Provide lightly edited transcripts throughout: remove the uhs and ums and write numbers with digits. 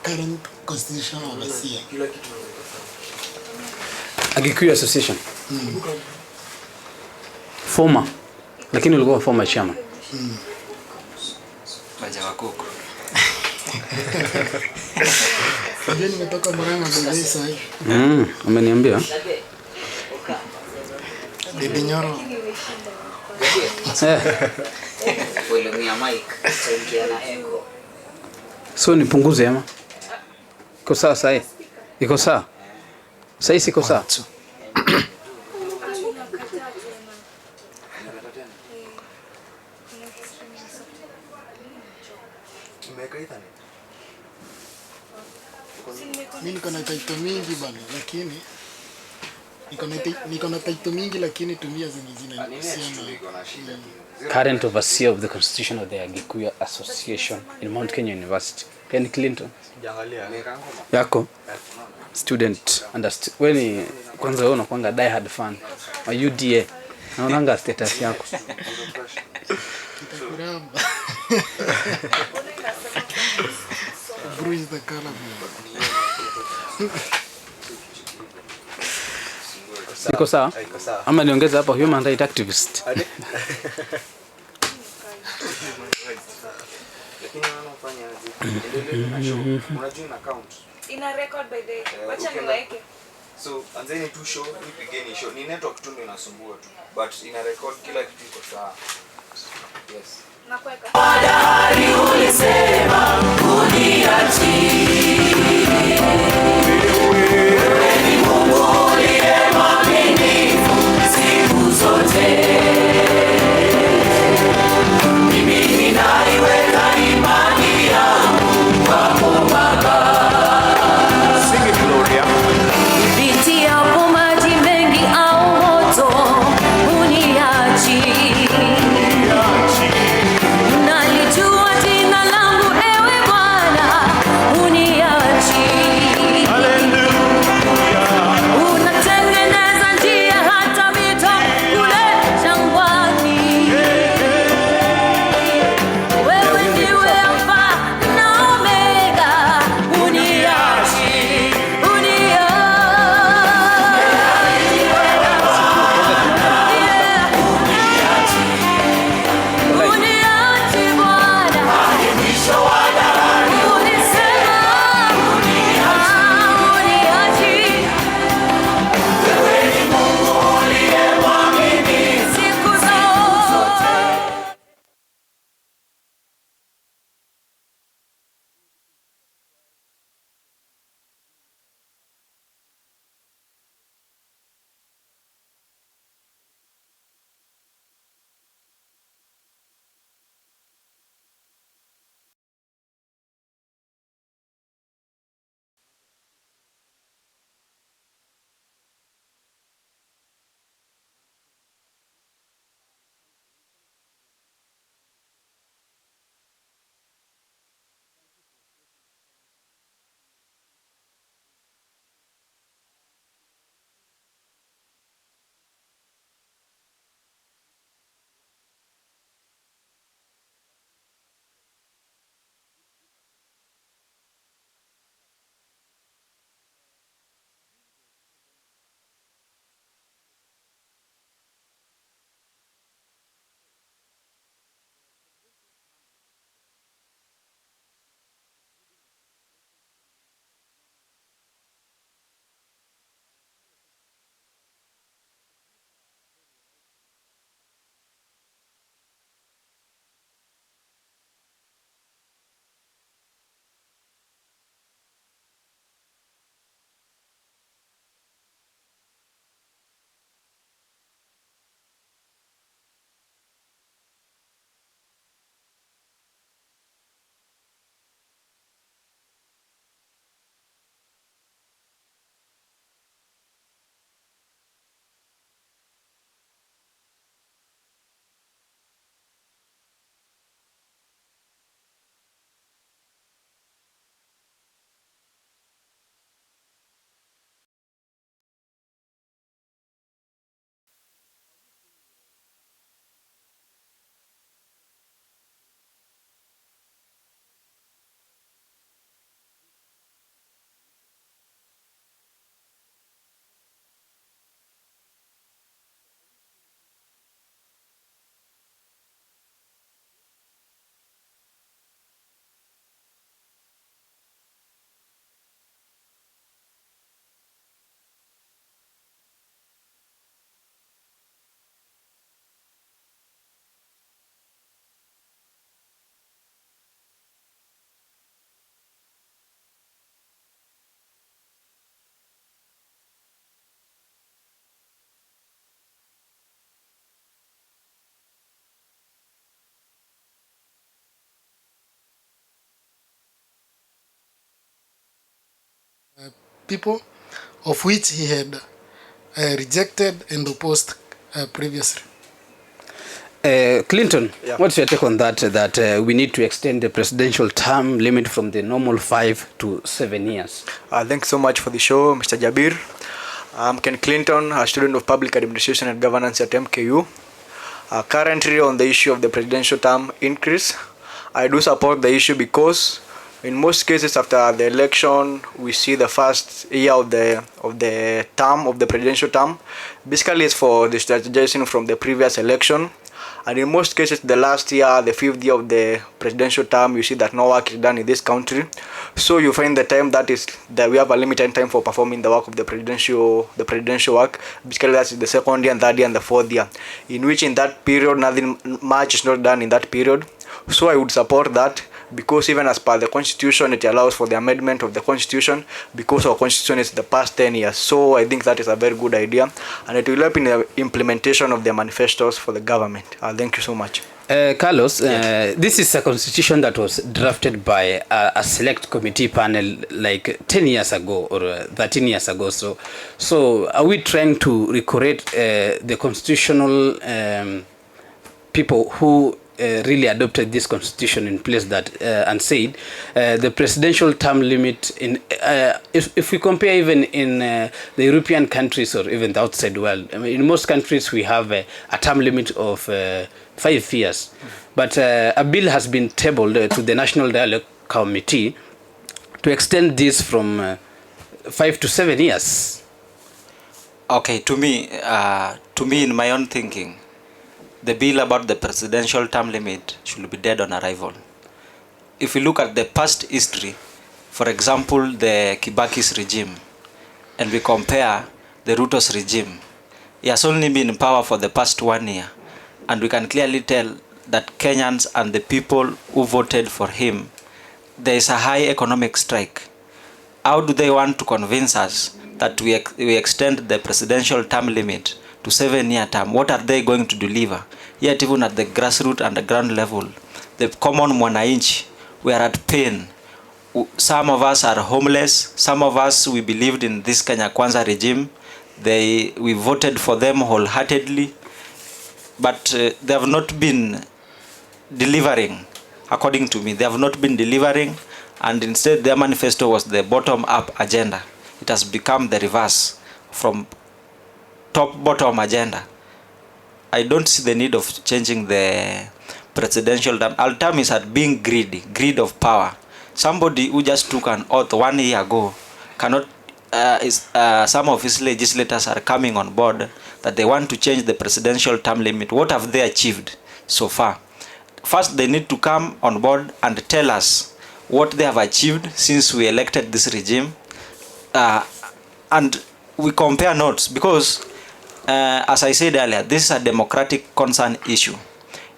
current constitution of Asia. Agikuyu Association. Former. Lakini ulikuwa former chairman. Baja wakoko. Ndio nimetoka Murang'a Mbele sasa hivi. Ameniambia. Bibi Nyoro. Wale mia mic tuingia na echo. So nipunguze ama? Iko sawa sasa? Iko sawa? Sasa siko sawa. Mimi niko na taito mingi bana, lakini niko na taito mingi lakini tumia zingine Current overseer of the Constitution of the Agikuyu Association in Mount Kenya University. Ken Clinton. Yako student when kwanza wewe unakuanga die hard fan wa UDA. Naonanga status yako. Kitakuramba. Bruise the color. Iko sawa? Ama niongeze hapa human rights activist. Lakini wanafanya aje? Unajua ina count. Ina record by the wacha niweke. So anzeni tu show, nipigeni show. Ni network tu ndio inasumbua tu. But ina record kila kitu iko sawa. Yes. Nakuweka. Wadari ulisema uniachi. Wewe ni Mungu uliye mwaminifu siku zote. Mimi ninaiweka imani yangu kwako Baba. Sing it, Gloria. Nipitiapo maji mengi au moto uniachi. Nalijua jina langu ewe people, of which he had rejected and opposed previously. Clinton, what's your take on that? That we need to extend the presidential term limit from the normal 5 to 7 years. Thanks so much for the show, Mr. Jabir. I'm Ken Clinton, a student of Public Administration and Governance at MKU. Currently on the issue of the presidential term increase, I do support the issue because in most cases after the election, we see the first year of the term of the presidential term. Basically, it's for the strategizing from the previous election. And in most cases, the last year, the 5th year of the presidential term, you see that no work is done in this country. So you find the time that we have a limited time for performing the work of the presidential work. Basically, that's the 2nd year, and 3rd year, and the 4th year. In which in that period, nothing much is not done in that period. So I would support that, because even as per the constitution, it allows for the amendment of the constitution, because our constitution is the past 10 years. So I think that is a very good idea, and it will help in the implementation of the manifestos for the government. Thank you so much. Carlos, this is a constitution that was drafted by a select committee panel like 10 years ago or 13 years ago. So are we trying to recreate the constitutional people who really adopted this constitution in place that and said the presidential term limit in if we compare even in the European countries or even the outside world, I mean, in most countries we have a term limit of 5 years, but a bill has been tabled to the National Dialogue Committee to extend this from 5 to 7 years. Okay, to me in my own thinking, the bill about the presidential term limit should be dead on arrival. If we look at the past history, for example, the Kibaki's regime, and we compare the Ruto's regime, he has only been in power for the past 1 year, and we can clearly tell that Kenyans and the people who voted for him, there is a high economic strike. How do they want to convince us that we extend the presidential term limit to 7-year term? What are they going to deliver? Yet even at the grassroots and the ground level, the common mwananchi, we are at pain. Some of us are homeless. Some of us, we believed in this Kenya Kwanza regime. We voted for them wholeheartedly, but they have not been delivering. According to me, they have not been delivering, and instead their manifesto was the bottom-up agenda. It has become the reverse from top-bottom agenda. I don't see the need of changing the presidential term. Our term is at being greedy, greed of power. Somebody who just took an oath 1 year ago cannot, some of his legislators are coming on board that they want to change the presidential term limit. What have they achieved so far? First, they need to come on board and tell us what they have achieved since we elected this regime. And we compare notes, because as I said earlier, this is a democratic concern issue.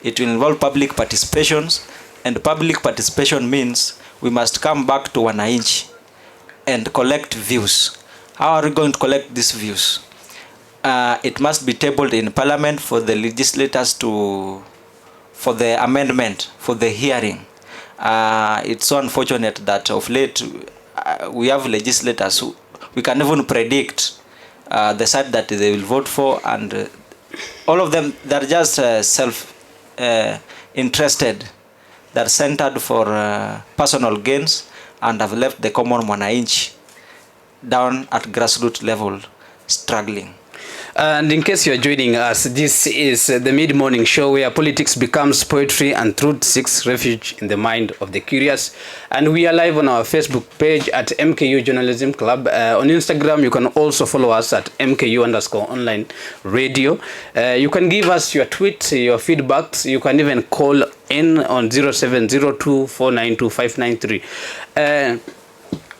It will involve public participations, and public participation means we must come back to wananchi and collect views. How are we going to collect these views? It must be tabled in parliament for the legislators for the amendment, for the hearing. It's so unfortunate that of late we have legislators who we can even predict the side that they will vote for, and all of them, they're just self-interested. They're centered for personal gains, and have left the common mwananchi down at grassroots level struggling. And in case you're joining us, this is the Mid-Morning Show, where politics becomes poetry and truth seeks refuge in the mind of the curious. And we are live on our Facebook page at MKU Journalism Club. On Instagram, you can also follow us at MKU_online radio. You can give us your tweets, your feedbacks. You can even call in on 0702492593.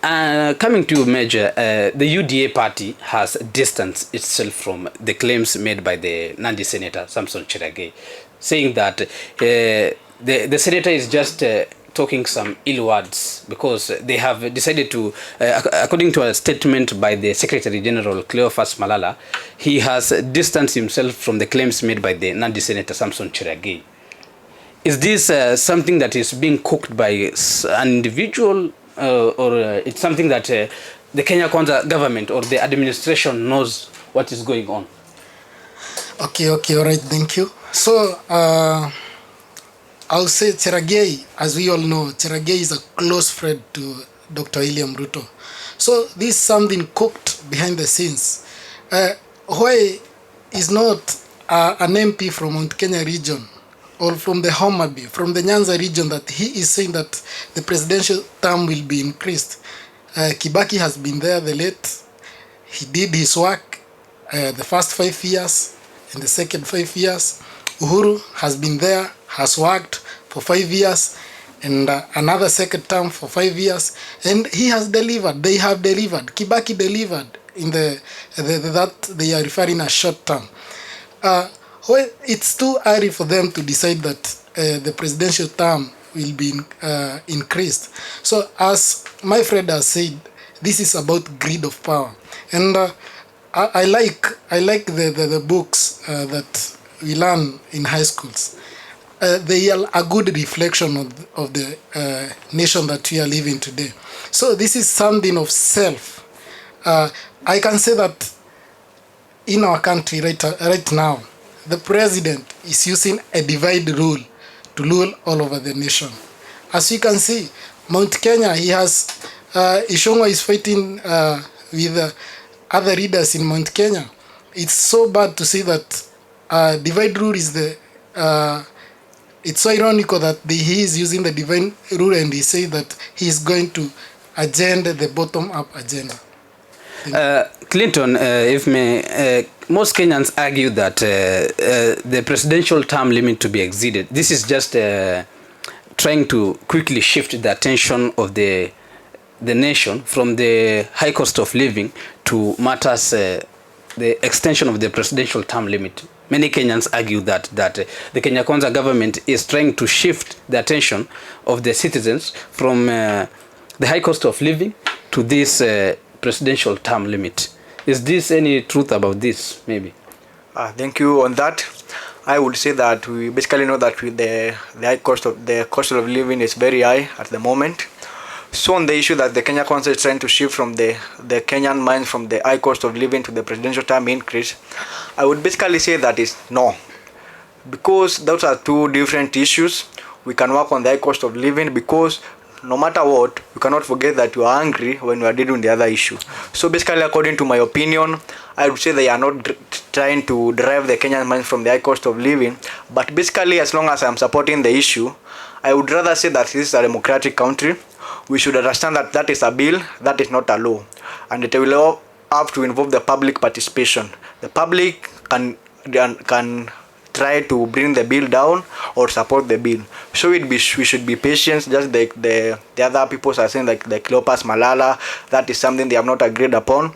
Coming to Major, the UDA party has distanced itself from the claims made by the Nandi Senator, Samson Cherargei, saying that the Senator is just talking some ill words, because they have decided to, according to a statement by the Secretary General, Cleophas Malala, he has distanced himself from the claims made by the Nandi Senator, Samson Cherargei. Is this something that is being cooked by an individual, or it's something that the Kenya Kwanza government or the administration knows what is going on? Okay, all right, thank you. So, I'll say Cherargei, as we all know, Cherargei is a close friend to Dr. William Ruto. So, this is something cooked behind the scenes. Why is not an MP from Mount Kenya region or from the Homa Bay, from the Nyanza region, that he is saying that the presidential term will be increased? Kibaki has been there, the late. He did his work the first 5 years and the second 5 years. Uhuru has been there, has worked for 5 years and another second term for 5 years, and he has delivered. They have delivered. Kibaki delivered in that they are referring a short term. Well, it's too early for them to decide that the presidential term will be increased. So as my friend has said, this is about greed of power, and I like the books that we learn in high schools. They are a good reflection of the nation that we are living today. So this is something of self. I can say that in our country right now, the president is using a divide rule to rule all over the nation. As you can see, Mount Kenya, he has Ishongwa is fighting with other leaders in Mount Kenya. It's so bad to see that divide rule is the it's so ironical that he is using the divine rule and he says that he is going to agenda the bottom-up agenda. Clinton, if may, most Kenyans argue that the presidential term limit to be exceeded. This is just trying to quickly shift the attention of the nation from the high cost of living to matters, the extension of the presidential term limit. Many Kenyans argue that the Kenya Kwanza government is trying to shift the attention of the citizens from the high cost of living to this presidential term limit. Is this any truth about this, maybe? Thank you on that. I would say that we basically know that with the cost of living is very high at the moment. So on the issue that the Kenya Council is trying to shift from the Kenyan mind from the high cost of living to the presidential term increase, I would basically say that is no, because those are two different issues. We can work on the high cost of living because no matter what, you cannot forget that you are angry when you are dealing with the other issue. So basically, according to my opinion, I would say they are not trying to drive the Kenyan mind from the high cost of living, but basically, as long as I am supporting the issue, I would rather say that this is a democratic country. We should understand that that is a bill, that is not a law, and it will have to involve the public participation. The public can try to bring the bill down or support the bill. So we should be patient, just like the other people are saying, like Cleopas Malala, that is something they have not agreed upon.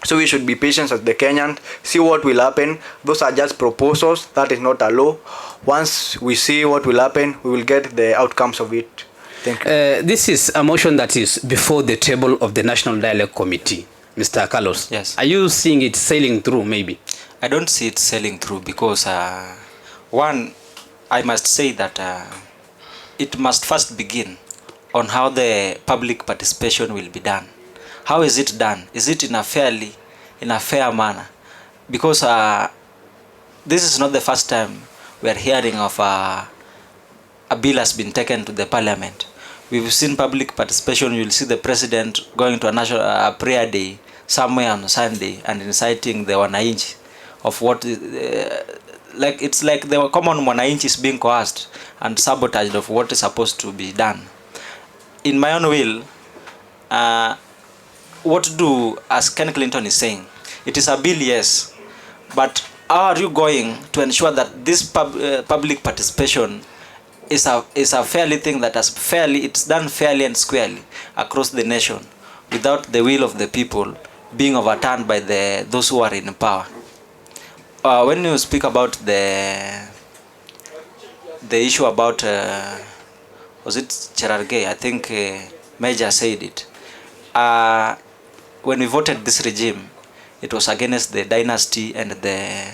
So we should be patient as the Kenyans, see what will happen. Those are just proposals, that is not a law. Once we see what will happen, we will get the outcomes of it. Thank you. This is a motion that is before the table of the National Dialogue Committee, Mr. Carlos. Yes. Are you seeing it sailing through, maybe? I don't see it sailing through because one, I must say that it must first begin on how the public participation will be done. How is it done? Is it in a fair manner? Because this is not the first time we are hearing of a bill has been taken to the parliament. We've seen public participation. You'll see the president going to a national prayer day somewhere on Sunday and inciting the wananchi of what like it's like the common wananchi is being coerced and sabotaged of what is supposed to be done. In my own will, what to do, as Ken Clinton is saying, it is a bill, yes, but how are you going to ensure that this public participation is a fairly thing that it's done fairly and squarely across the nation without the will of the people being overturned by those who are in power? When you speak about the issue about was it Cherargei? I think Major said it. When we voted this regime, it was against the dynasty and the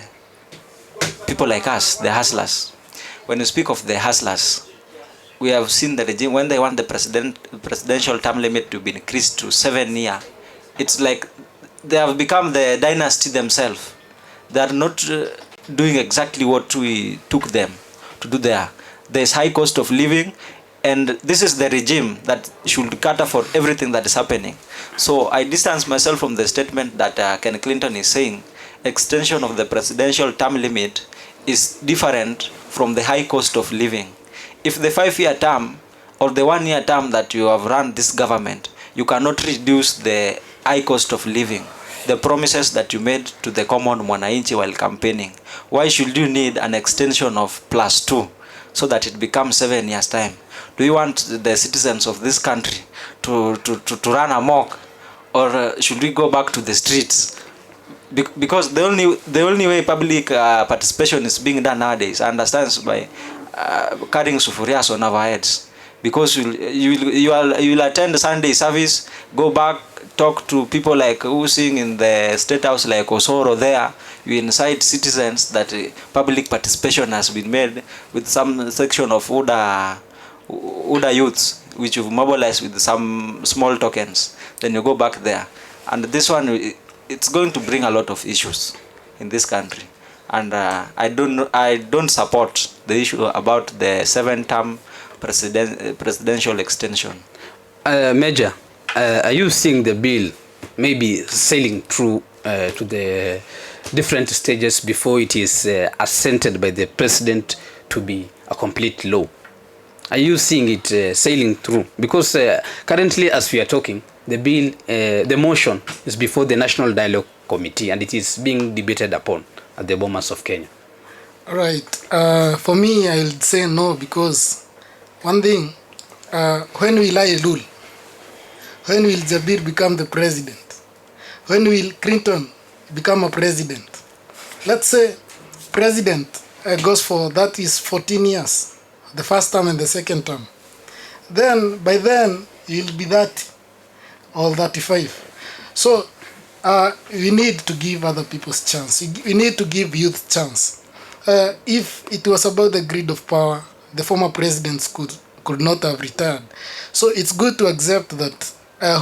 people like us, the hustlers. When you speak of the hustlers, we have seen the regime when they want the presidential term limit to be increased to 7 years. it's like they have become the dynasty themselves. They are not doing exactly what we took them to do there. There's high cost of living, and this is the regime that should cater for everything that is happening. So I distance myself from the statement that Ken Clinton is saying. Extension of the presidential term limit is different from the high cost of living. If the 5-year term or the 1-year term that you have run this government, you cannot reduce the high cost of living, the promises that you made to the common mwananchi while campaigning. Why should you need an extension of +2 so that it becomes 7 years time? Do you want the citizens of this country to run amok, or should we go back to the streets? Because the only way public participation is being done nowadays, I understand, by carrying sufurias on our heads. Because you'll attend Sunday service, go back, talk to people like who sing in the State House like Osoro there. You incite citizens that public participation has been made with some section of Uda youths, which you've mobilized with some small tokens. Then you go back there. And this one, it's going to bring a lot of issues in this country. And I don't support the issue about the 7-term presidential extension. Major, are you seeing the bill maybe sailing through to the different stages before it is assented by the president to be a complete law? Are you seeing it sailing through? Because currently, as we are talking, the bill, the motion is before the National Dialogue Committee, and it is being debated upon at the Bomas of Kenya. Right. For me, I would say no, because one thing, when will I rule? When will Jabir become the president? When will Clinton become a president? Let's say president goes for, that is 14 years, the first term and the second term. Then, by then, you'll be 30 or 35. So, we need to give other people's chance. We need to give youth chance. If it was about the greed of power, the former presidents could not have retired. So it's good to accept that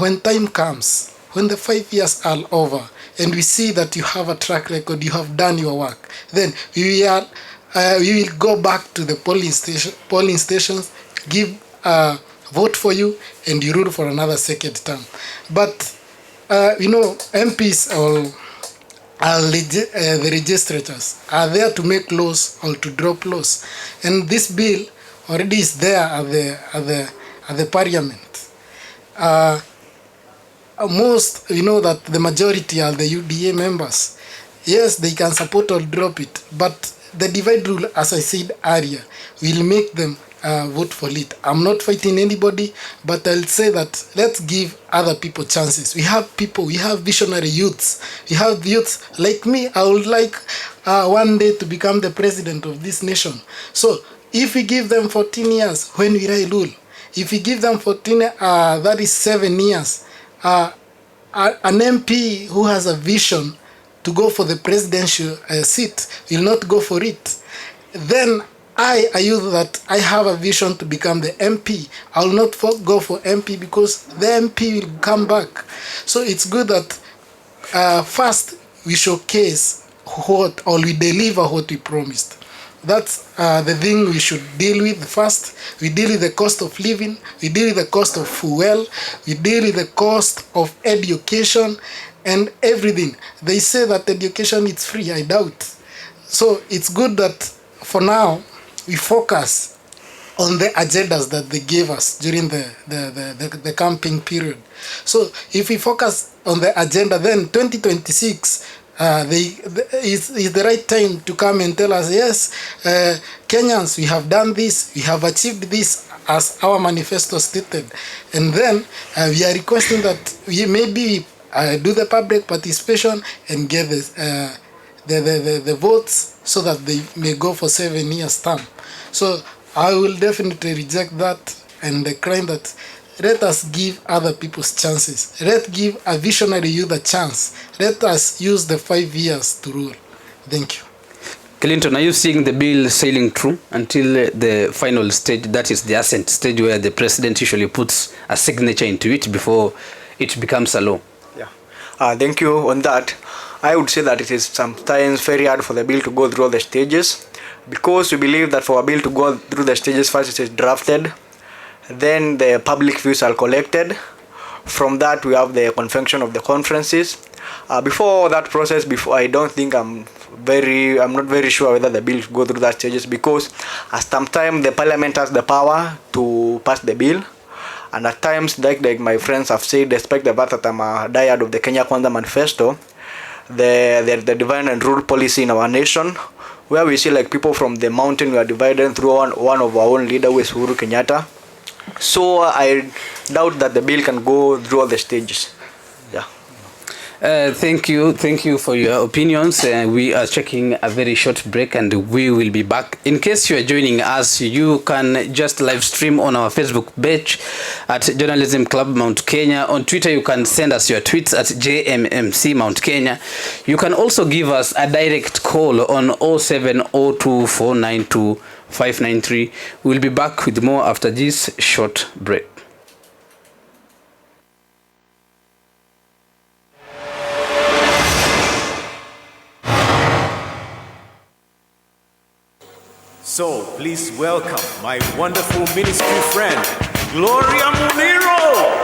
when time comes, when the 5 years are over, and we see that you have a track record, you have done your work, then we will go back to the polling stations, give vote for you, and you rule for another second term. But MPs or the legislators are there to make laws or to drop laws, and this bill already is there at the parliament. Most that the majority are the UDA members. Yes, they can support or drop it, but the divide rule, as I said earlier, will make them vote for it. I'm not fighting anybody, but I'll say that let's give other people chances. We have people, we have visionary youths. We have youths like me. I would like one day to become the president of this nation. So if we give them 14 years, when will I rule? If we give them 14, that is 7 years. An MP who has a vision to go for the presidential seat will not go for it. Then I youth that I have a vision to become the MP, I will not go for MP because the MP will come back. So it's good that first we showcase what, or we deliver what we promised. That's the thing we should deal with first. We deal with the cost of living, we deal with the cost of fuel, we deal with the cost of education and everything. They say that education is free, I doubt. So it's good that for now we focus on the agendas that they gave us during the campaign period. So if we focus on the agenda, then 2026 is the right time to come and tell us, yes, Kenyans, we have done this, we have achieved this as our manifesto stated. And then we are requesting that we maybe do the public participation and get the votes so that they may go for 7 years term. So I will definitely reject that and claim that let us give other people's chances. Let's give a visionary youth a chance. Let us use the 5 years to rule. Thank you. Clinton, are you seeing the bill sailing through until the final stage, that is the assent stage, where the president usually puts a signature into it before it becomes a law? Yeah. Thank you. On that, I would say that it is sometimes very hard for the bill to go through all the stages, because we believe that for a bill to go through the stages, first it is drafted, then the public views are collected. From that, we have the convention of the conferences. Before that process, I don't think I'm not very sure whether the bill go through that stages, because at some time the parliament has the power to pass the bill, and at times, like my friends have said, despite the fact that I'm a diehard of the Kenya Kwanza manifesto, the divide and rule policy in our nation, where we see like people from the mountain, we are divided through one of our own leader, who is Uhuru Kenyatta. So I doubt that the bill can go through all the stages. Yeah. Thank you for your opinions. We are checking a very short break and we will be back. In case you are joining us, you can just live stream on our Facebook page at Journalism Club Mount Kenya. On Twitter, you can send us your tweets at JMMC Mount Kenya. You can also give us a direct call on 0702492593. We'll be back with more after this short break. So please welcome my wonderful ministry friend, Gloria Muniro.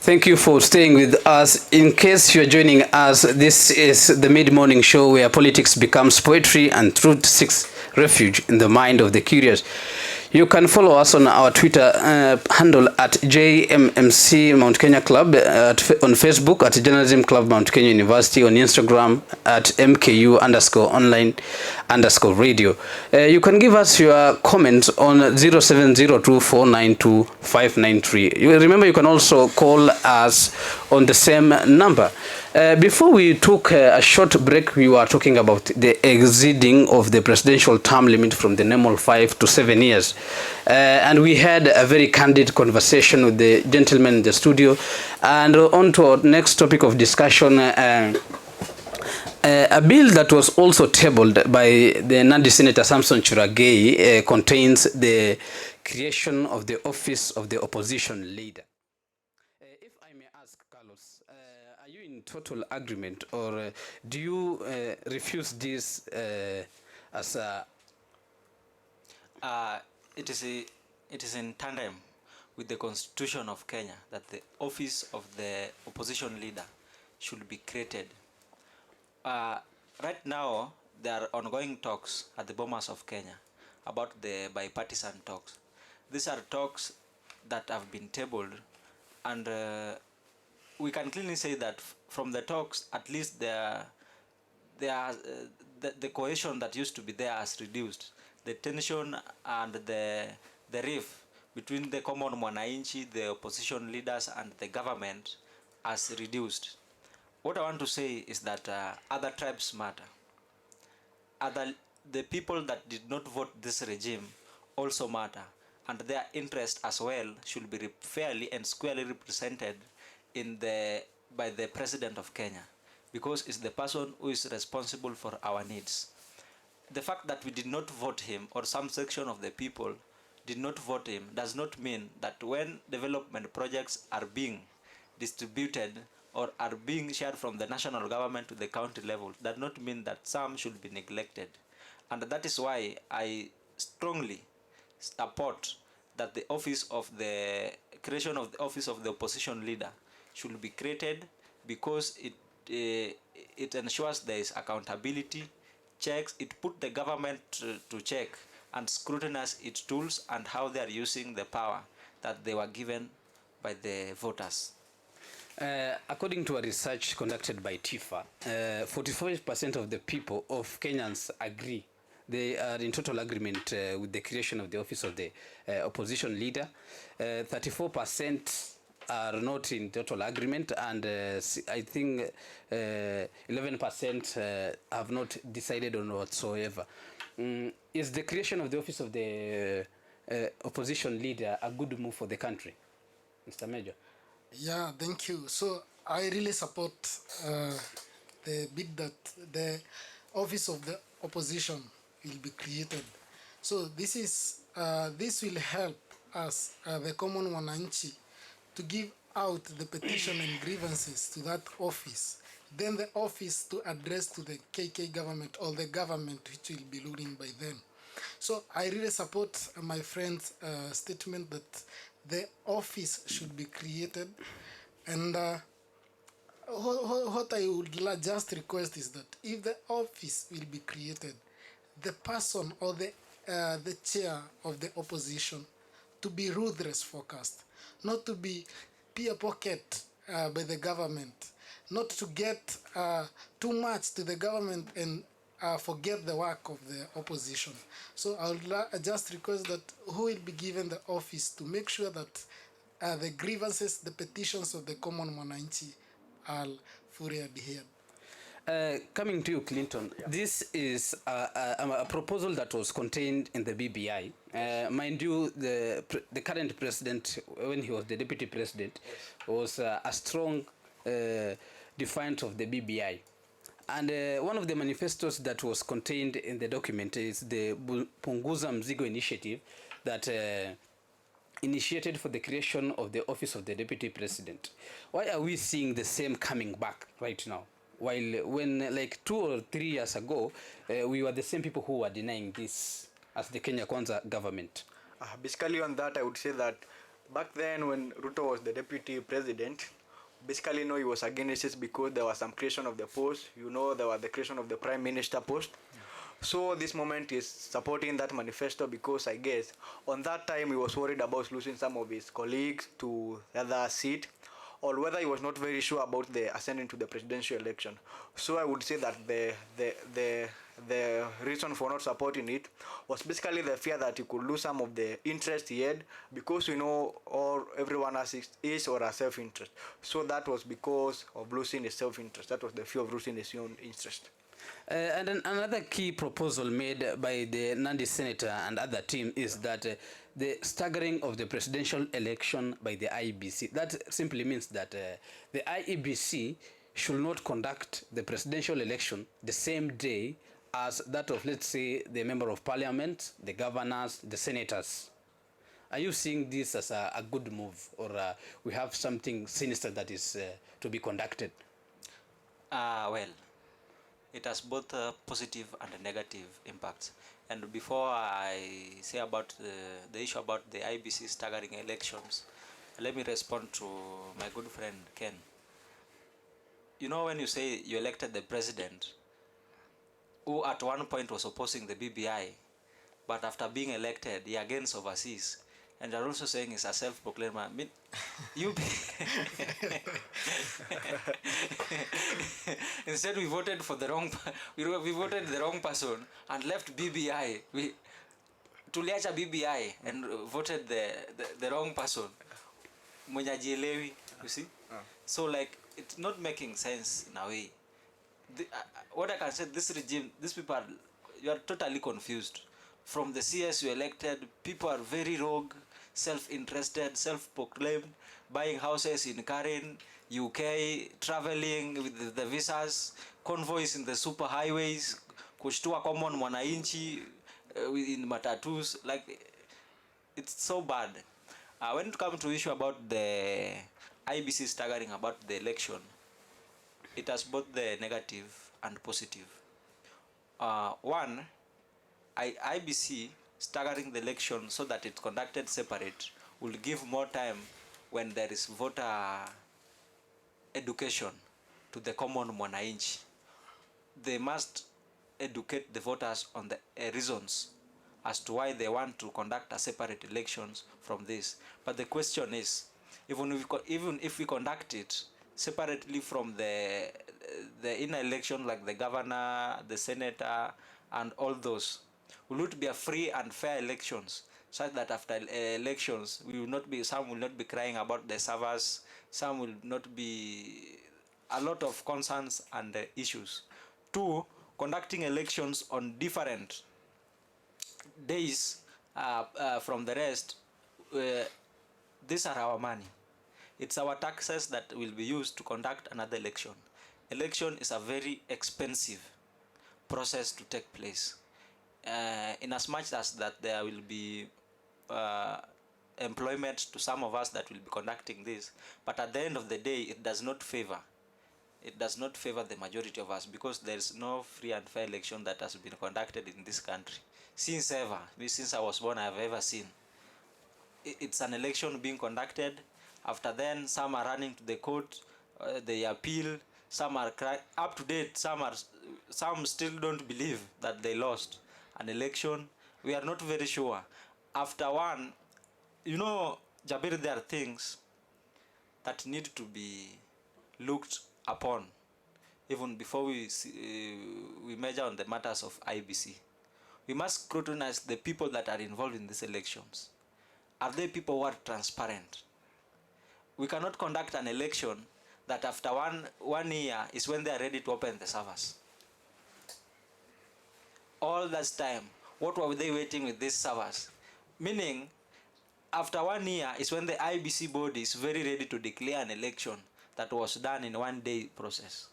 Thank you for staying with us. In case you're joining us, this is the Mid-Morning Show where politics becomes poetry and truth seeks refuge in the mind of the curious. You can follow us on our Twitter handle at JMMC Mount Kenya Club, on Facebook at Journalism Club Mount Kenya University, on Instagram at MKU_online_radio. You can give us your comments on 0702492593. You remember you can also call us on the same number. Before we took a short break, we were talking about the exceeding of the presidential term limit from the normal 5 to 7 years. And we had a very candid conversation with the gentleman in the studio. And on to our next topic of discussion, a bill that was also tabled by the Nandi Senator Samson Cherargei contains the creation of the office of the opposition leader. If I may ask, Carlos, are you in total agreement, or do you refuse this as a... It is in tandem with the Constitution of Kenya that the office of the opposition leader should be created. Right now, there are ongoing talks at the Bomas of Kenya about the bipartisan talks. These are talks that have been tabled, and we can clearly say that from the talks, at least the cohesion that used to be there has reduced. The tension and the rift between the common mwananchi, the opposition leaders, and the government has reduced. What I want to say is that other tribes matter. The people that did not vote this regime also matter, and their interest as well should be fairly and squarely represented by the President of Kenya, because it's the person who is responsible for our needs. The fact that we did not vote him, or some section of the people did not vote him, does not mean that when development projects are being distributed or are being shared from the national government to the county level, does not mean that some should be neglected. And that is why I strongly support that the office of the creation of the office of the opposition leader should be created, because it ensures there is accountability, checks, it put the government to check and scrutinize its tools and how they are using the power that they were given by the voters. According to a research conducted by TIFA, 45% of the people of Kenyans agree. They are in total agreement with the creation of the office of the opposition leader. 34% are not in total agreement, and I think 11% have not decided on whatsoever. Is the creation of the office of the opposition leader a good move for the country, Mr. Major? Yeah, thank you. So I really support the bid that the office of the opposition will be created. So this will help us, the common wananchi, to give out the petition and grievances to that office. Then the office to address to the KK government, or the government which will be ruling by them. So I really support my friend's statement that the office should be created. And what I would just request is that if the office will be created, the person or the chair of the opposition to be ruthless focused, not to be peer pocket by the government, not to get too much to the government and forget the work of the opposition. So I would just request that who will be given the office to make sure that the grievances, the petitions of the common mwananchi are fully adhered. Coming to you, Clinton, this is a proposal that was contained in the BBI. Mind you, the current president, when he was the deputy president, was a strong defiant of the BBI. And one of the manifestos that was contained in the document is the Punguza Mzigo initiative that initiated for the creation of the office of the deputy president. Why are we seeing the same coming back right now? While when like 2 or 3 years ago, we were the same people who were denying this as the Kenya Kwanza government. Basically on that, I would say that back then when Ruto was the deputy president, basically no, he was against it because there was some creation of the post. You know, there was the creation of the prime minister post. So this moment is supporting that manifesto because I guess on that time he was worried about losing some of his colleagues to the other seat, or whether he was not very sure about the ascending to the presidential election. So I would say that the reason for not supporting it was basically the fear that he could lose some of the interest he had, because we know or everyone has his or her self-interest. So that was because of losing his self-interest. That was the fear of losing his own interest. And then another key proposal made by the Nandi senator and other team is that the staggering of the presidential election by the IEBC. That simply means that the IEBC should not conduct the presidential election the same day as that of, let's say, the member of parliament, the governors, the senators. Are you seeing this as a good move, or we have something sinister that is to be conducted? Well, it has both positive and negative impacts. And before I say about the issue about the IBC staggering elections, let me respond to my good friend Ken. You know, when you say you elected the president, who at one point was opposing the BBI, but after being elected, he against overseas, and you're also saying he's a self-proclaimed. I mean, you instead we voted for the wrong. We voted the wrong person and left BBI. We tuliacha BBI and voted the wrong person. Mwenye hajielewi, you see. So like it's not making sense in a way. What I can say, this regime, these people are, you are totally confused. From the CS you elected, people are very rogue, self-interested, self-proclaimed, buying houses in Karen, UK, traveling with the visas, convoys in the super highways, kushtua common mwananchi in matatus. Like, it's so bad. When it comes to issue about the IBC staggering about the election, it has both the negative and positive. One, IBC staggering the election so that it's conducted separate will give more time when there is voter education to the common mwananchi. They must educate the voters on the reasons as to why they want to conduct a separate elections from this. But the question is, even if we conduct it separately from the inner election, like the governor, the senator, and all those, will it be a free and fair elections, such that after elections we will not be, some will not be crying about the servers, some will not be, a lot of concerns and issues. Two, conducting elections on different days from the rest. These are our money. It's our taxes that will be used to conduct another election. Election is a very expensive process to take place. In as much as that there will be employment to some of us that will be conducting this, but at the end of the day it does not favor the majority of us, because there is no free and fair election that has been conducted in this country since ever. Since I was born, I have ever seen. It's an election being conducted. After then, some are running to the court, they appeal, some are up to date, some still don't believe that they lost an election. We are not very sure. After one, you know, Jabir, there are things that need to be looked upon even before we measure on the matters of IBC. We must scrutinize the people that are involved in these elections. Are they people who are transparent? We cannot conduct an election that after one year is when they are ready to open the servers. All that time, what were they waiting with these servers? Meaning, after 1 year is when the IBC board is very ready to declare an election that was done in 1 day process.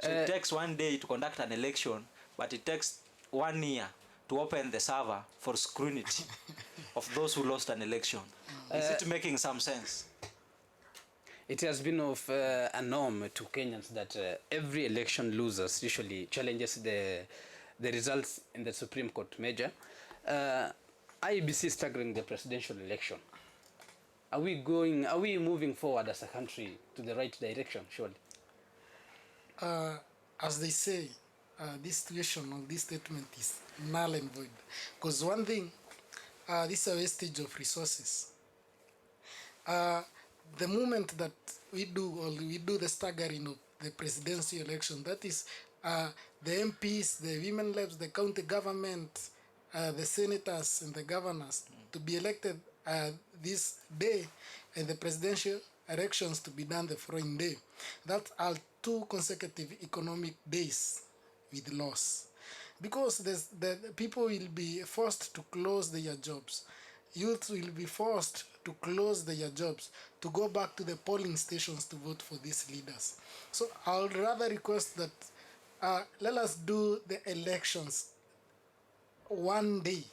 So it takes 1 day to conduct an election, but it takes 1 year to open the server for scrutiny of those who lost an election. Is it making some sense? It has been of a norm to Kenyans that every election losers usually challenges the results in the Supreme Court major. IEBC staggering the presidential election. Are we moving forward as a country to the right direction, surely? As they say, this situation or this statement is null and void. Because one thing, this is a wastage of resources. The moment that we do the staggering of the presidential election, that is the MPs, the women reps, the county government, the senators and the governors to be elected this day, and the presidential elections to be done the following day. That are 2 consecutive economic days with loss, because the people will be forced to close their jobs. Youth will be forced to close their jobs, to go back to the polling stations to vote for these leaders. So I would rather request that let us do the elections one day,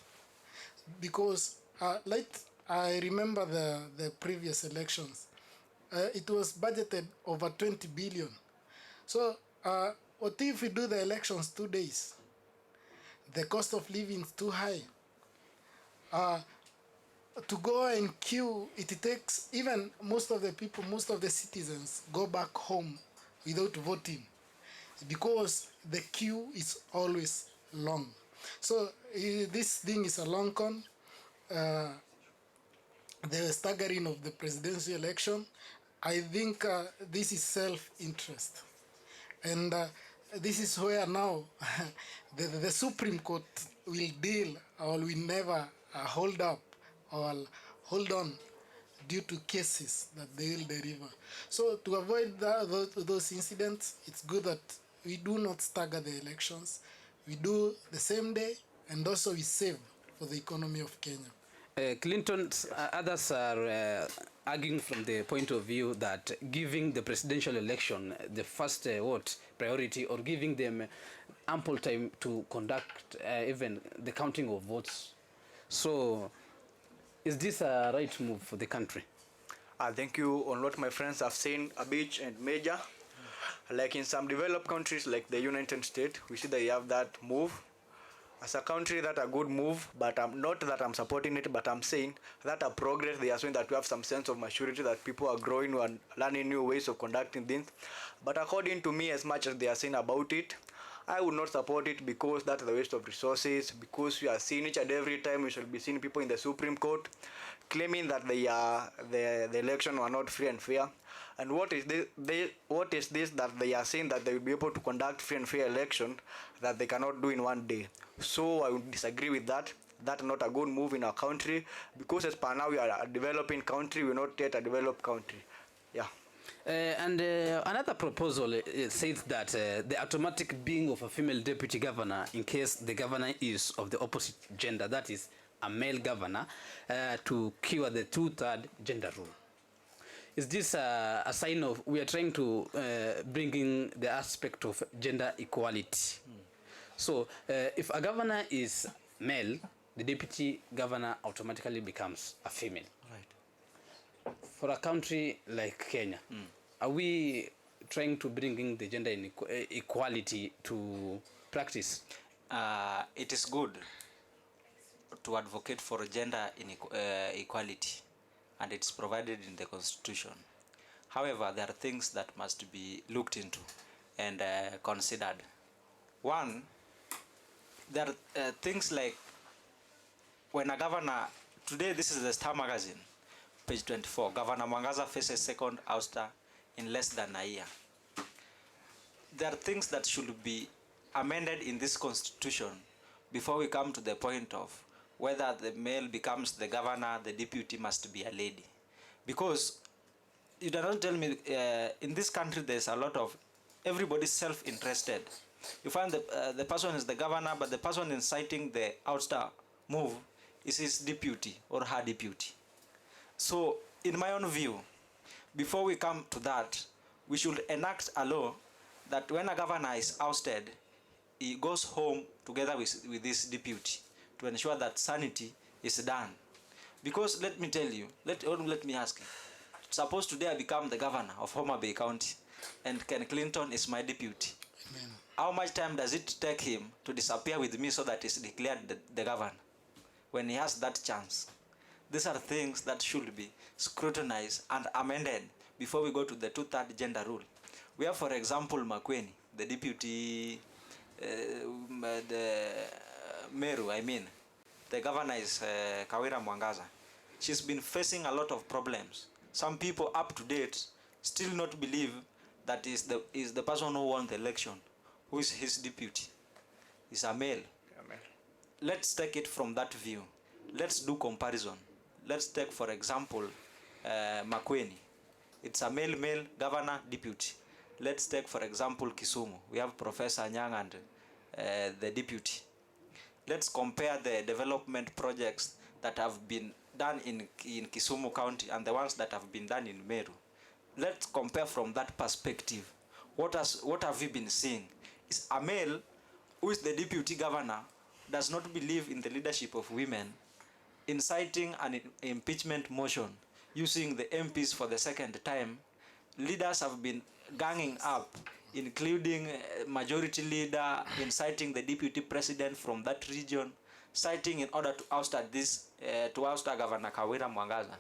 because like I remember the previous elections, it was budgeted over 20 billion. So what if we do the elections 2 days? The cost of living is too high. To go and queue, it takes, even most of the people, most of the citizens go back home without voting, because the queue is always long. So this thing is a long con. The staggering of the presidential election, I think this is self-interest. And this is where now the Supreme Court will deal, or will never hold up or hold on due to cases that they will deliver. So to avoid those incidents, it's good that we do not stagger the elections. We do the same day, and also we save for the economy of Kenya. Clinton's others are arguing from the point of view that giving the presidential election the first priority, or giving them ample time to conduct even the counting of votes. So is this a right move for the country? Thank you on what my friends have seen, a bit and major. Like in some developed countries like the United States, we see that you have that move. As a country, that's a good move, but I'm not that I'm supporting it, but I'm saying that a progress. They are showing that we have some sense of maturity, that people are growing and learning new ways of conducting things. But according to me, as much as they are saying about it, I would not support it, because that's a waste of resources, because we are seeing each and every time we should be seeing people in the Supreme Court claiming that the election were not free and fair. And what is this that they are saying that they will be able to conduct free and fair election that they cannot do in one day? So I would disagree with that. That's not a good move in our country, because as per now we are a developing country, we're not yet a developed country. Yeah. Another proposal says that the automatic being of a female deputy governor, in case the governor is of the opposite gender, that is a male governor, to cure the 2/3 gender rule. Is this a sign of we are trying to bring in the aspect of gender equality? So if a governor is male, the deputy governor automatically becomes a female. Right. For a country like Kenya, are we trying to bring in the gender equality to practice? It is good to advocate for gender equality, and it's provided in the Constitution. However, there are things that must be looked into and considered. One, there are things like when a governor, today this is the Star magazine, page 24, Governor Mwangaza faces second ouster in less than a year. There are things that should be amended in this constitution before we come to the point of whether the male becomes the governor, the deputy must be a lady. Because you do not tell me, in this country there's a lot of, everybody's self-interested. You find the person is the governor, but the person inciting the ouster move is his deputy or her deputy. So in my own view, before we come to that, we should enact a law that when a governor is ousted, he goes home together with this deputy to ensure that sanity is done. Because let me tell you, let me ask you, suppose today I become the governor of Homa Bay County and Ken Clinton is my deputy. Amen. How much time does it take him to disappear with me so that he's declared the governor when he has that chance? These are things that should be scrutinized and amended before we go to the 2/3 gender rule. We have, for example, Makweni, the deputy, Meru, the governor is Kawira Mwangaza. She's been facing a lot of problems. Some people up to date still not believe that is the person who won the election, who is his deputy, is a male. Let's take it from that view. Let's do comparison. Let's take, for example, Makweni. It's a male governor deputy. Let's take, for example, Kisumu. We have Professor Anyang and the deputy. Let's compare the development projects that have been done in Kisumu County and the ones that have been done in Meru. Let's compare from that perspective. What have we been seeing? Is a male who is the deputy governor does not believe in the leadership of women, inciting an impeachment motion, using the MPs for the second time. Leaders have been ganging up, including majority leader, inciting the deputy president from that region, citing in order to oust Governor Kawira Mwangaza.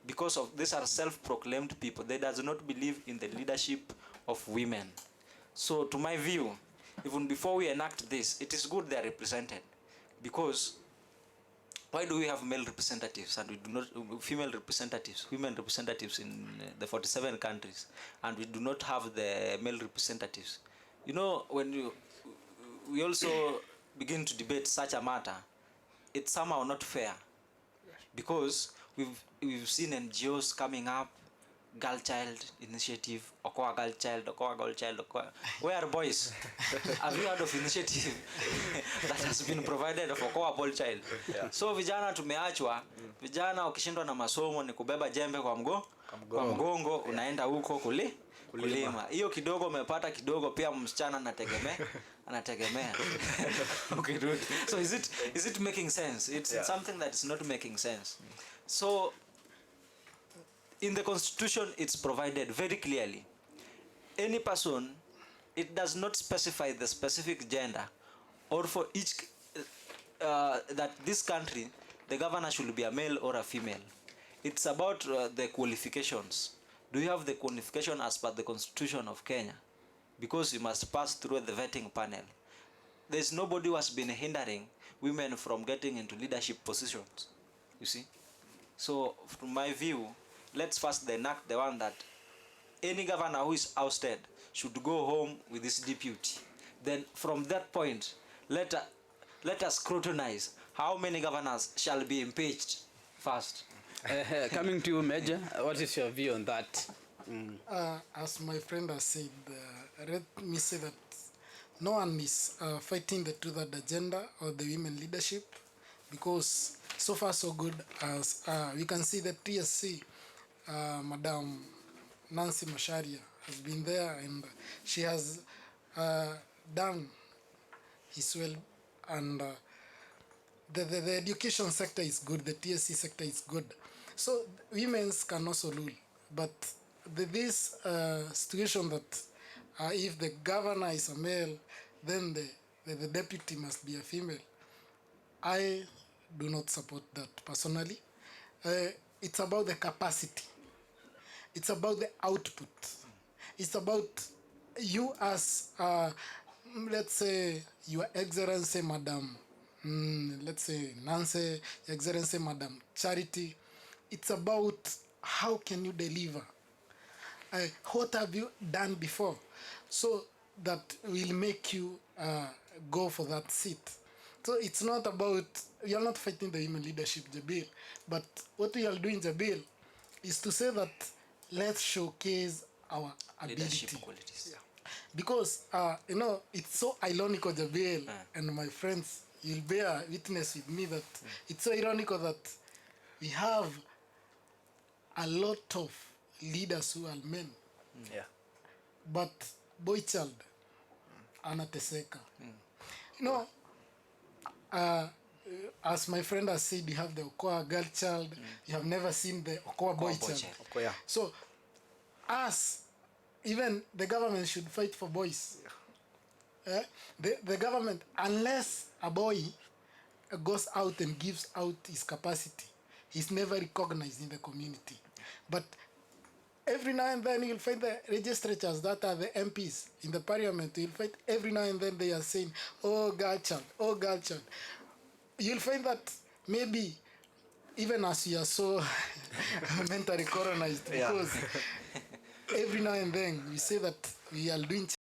Because of these are self-proclaimed people, they does not believe in the leadership of women. So to my view, even before we enact this, it is good they are represented. Because why do we have male representatives and we do not female representatives, women representatives in the 47 countries, and we do not have the male representatives? You know, when we also begin to debate such a matter, it's somehow not fair, because we've seen NGOs coming up, girl child initiative, Okoa girl child, Okoa girl child, Okoa. Where are boys? Have you heard of initiative that has been provided of Okoa boy child? Yeah. So vijana tumeachwa, vijana ukishindwa na masomo ni kubeba jembe kwa mgongo, unaenda huko kulima. Hiyo kidogo umepata kidogo, pia msichana anategemea. Okay, dude. So is it making sense? It's something that is not making sense. So in the constitution, it's provided very clearly. Any person, it does not specify the specific gender, or for each that this country, the governor should be a male or a female. It's about the qualifications. Do you have the qualification as per the constitution of Kenya? Because you must pass through the vetting panel. There's nobody who has been hindering women from getting into leadership positions. You see? So from my view, let's first enact the one that any governor who is ousted should go home with his deputy. Then from that point, let us scrutinize how many governors shall be impeached first. Coming to you, Major, what is your view on that? As my friend has said, let me say that no one is fighting the truth agenda or the women leadership, because so far so good, as we can see that TSC, Madam Nancy Macharia has been there, and she has done his well, and the education sector is good, the TSC sector is good. So women's can also rule, but this situation that if the governor is a male, then the deputy must be a female, I do not support that personally. It's about the capacity. It's about the output. It's about you as, let's say, Your Excellency, Madam, let's say, Nancy, Your Excellency, Madam Charity. It's about how can you deliver? What have you done before? So that will make you go for that seat. So it's not about, we are not fighting the women leadership, Jabil, but what we are doing, Jabil, is to say that let's showcase our ability. Leadership qualities. Yeah. Because, it's so ironical, Jabil, and my friends, you'll bear witness with me that it's so ironical that we have a lot of leaders who are men. Yeah. But boy child, anateseka. As my friend has said, you have the Okoa girl child, you have never seen the Okoa boy child. Okoa. So, even the government should fight for boys. The government, unless a boy goes out and gives out his capacity, he's never recognized in the community. But every now and then you'll find the registrators that are the MPs in the parliament. You'll find every now and then they are saying, oh girl child, oh girl child. You'll find that maybe even as we are so mentally colonized, because every now and then we say that we are doing